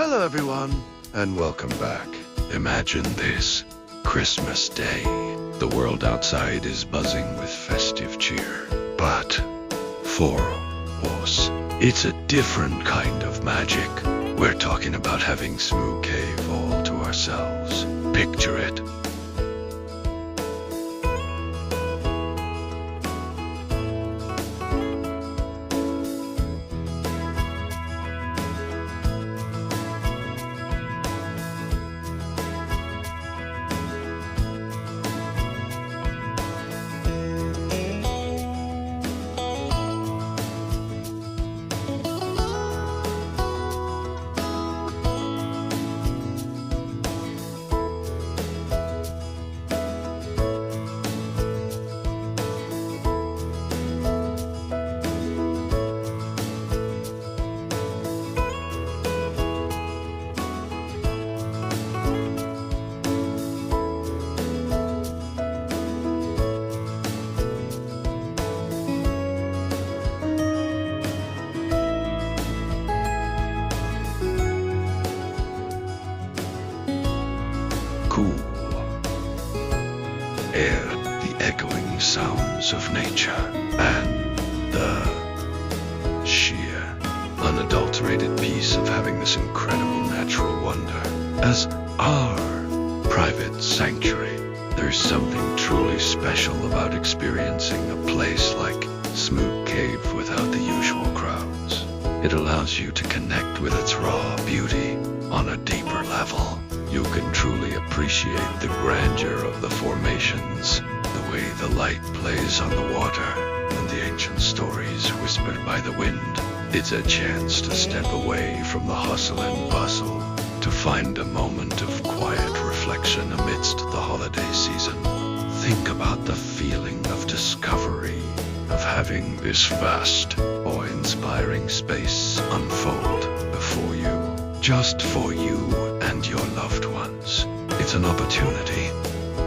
Hello everyone, and welcome back. Imagine this, Christmas Day. The world outside is buzzing with festive cheer. But for us, it's a different kind of magic. We're talking about having Smoo Cave all to ourselves. Picture it. Cool air, the echoing sounds of nature, and the sheer, unadulterated peace of having this incredible natural wonder as our private sanctuary. There's something truly special about experiencing a place like Smoo Cave without the usual crowds. It allows you to connect with its raw beauty on a deeper level. You can truly appreciate the grandeur of the formations, the way the light plays on the water, and the ancient stories whispered by the wind. It's a chance to step away from the hustle and bustle, to find a moment of quiet reflection amidst the holiday season. Think about the feeling of discovery, of having this vast, awe-inspiring space unfold before you, just for you and your loved ones. It's an opportunity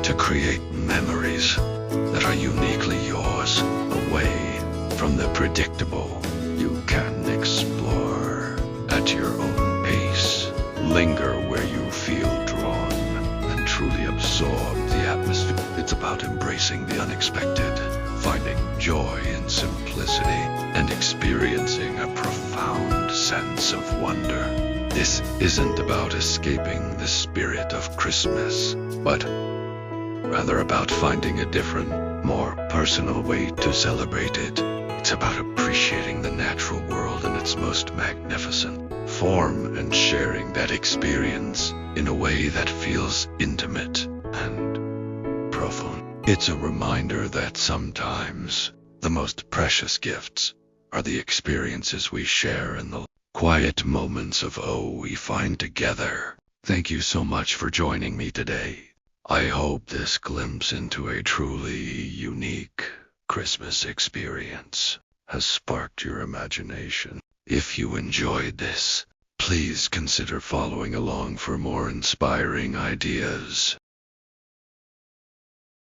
to create memories that are uniquely yours, away from the predictable. You can explore at your own pace, linger where you feel drawn, and truly absorb the atmosphere. It's about embracing the unexpected, finding joy in simplicity, and experiencing a profound sense of wonder. This isn't about escaping the spirit of Christmas, but rather about finding a different, more personal way to celebrate it. It's about appreciating the natural world in its most magnificent form and sharing that experience in a way that feels intimate and profound. It's a reminder that sometimes the most precious gifts are the experiences we share in the quiet moments of we find together. Thank you so much for joining me today. I hope this glimpse into a truly unique Christmas experience has sparked your imagination. If you enjoyed this, please consider following along for more inspiring ideas.